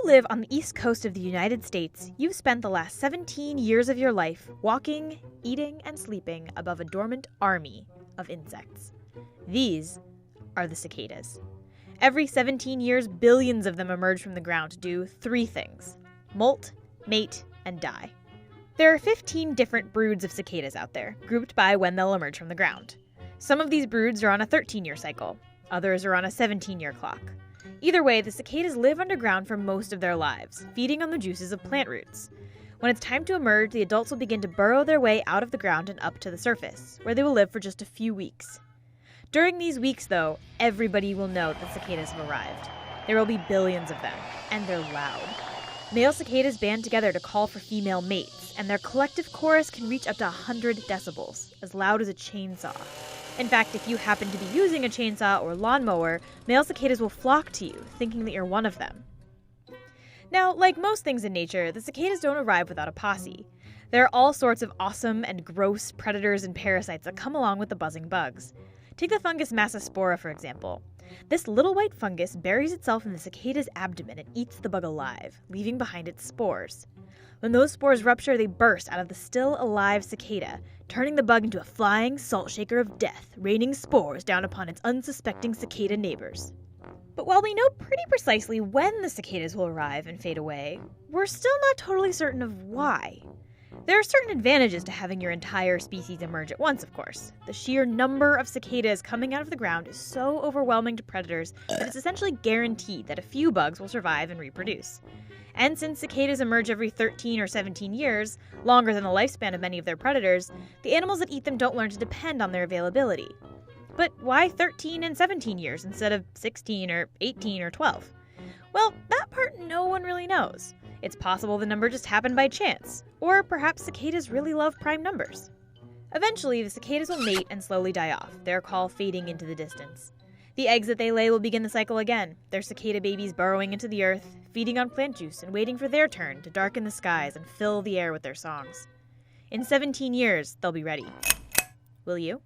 live on the east coast of the United States, you've spent the last 17 years of your life walking, eating, and sleeping above a dormant army of insects. These are the cicadas. Every 17 years, billions of them emerge from the ground to do three things: molt, mate, and die. There are 15 different broods of cicadas out there, grouped by when they'll emerge from the ground. Some of these broods are on a 13-year cycle. Others are on a 17-year clock. Either way, the cicadas live underground for most of their lives, feeding on the juices of plant roots. When it's time to emerge, the adults will begin to burrow their way out of the ground and up to the surface, where they will live for just a few weeks. During these weeks, though, everybody will know that cicadas have arrived. There will be billions of them, and they're loud. Male cicadas band together to call for female mates, and their collective chorus can reach up to 100 decibels, as loud as a chainsaw. In fact, if you happen to be using a chainsaw or lawnmower, male cicadas will flock to you, thinking that you're one of them. Now, like most things in nature, the cicadas don't arrive without a posse. There are all sorts of awesome and gross predators and parasites that come along with the buzzing bugs. Take the fungus Massospora, for example. This little white fungus buries itself in the cicada's abdomen and eats the bug alive, leaving behind its spores. When those spores rupture, they burst out of the still alive cicada, turning the bug into a flying salt shaker of death, raining spores down upon its unsuspecting cicada neighbors. But while we know pretty precisely when the cicadas will arrive and fade away, we're still not totally certain of why. There are certain advantages to having your entire species emerge at once, of course. The sheer number of cicadas coming out of the ground is so overwhelming to predators that it's essentially guaranteed that a few bugs will survive and reproduce. And since cicadas emerge every 13 or 17 years, longer than the lifespan of many of their predators, the animals that eat them don't learn to depend on their availability. But why 13 and 17 years instead of 16 or 18 or 12? Well, that part no one really knows. It's possible the number just happened by chance, or perhaps cicadas really love prime numbers. Eventually, the cicadas will mate and slowly die off, their call fading into the distance. The eggs that they lay will begin the cycle again, their cicada babies burrowing into the earth, feeding on plant juice and waiting for their turn to darken the skies and fill the air with their songs. In 17 years, they'll be ready. Will you?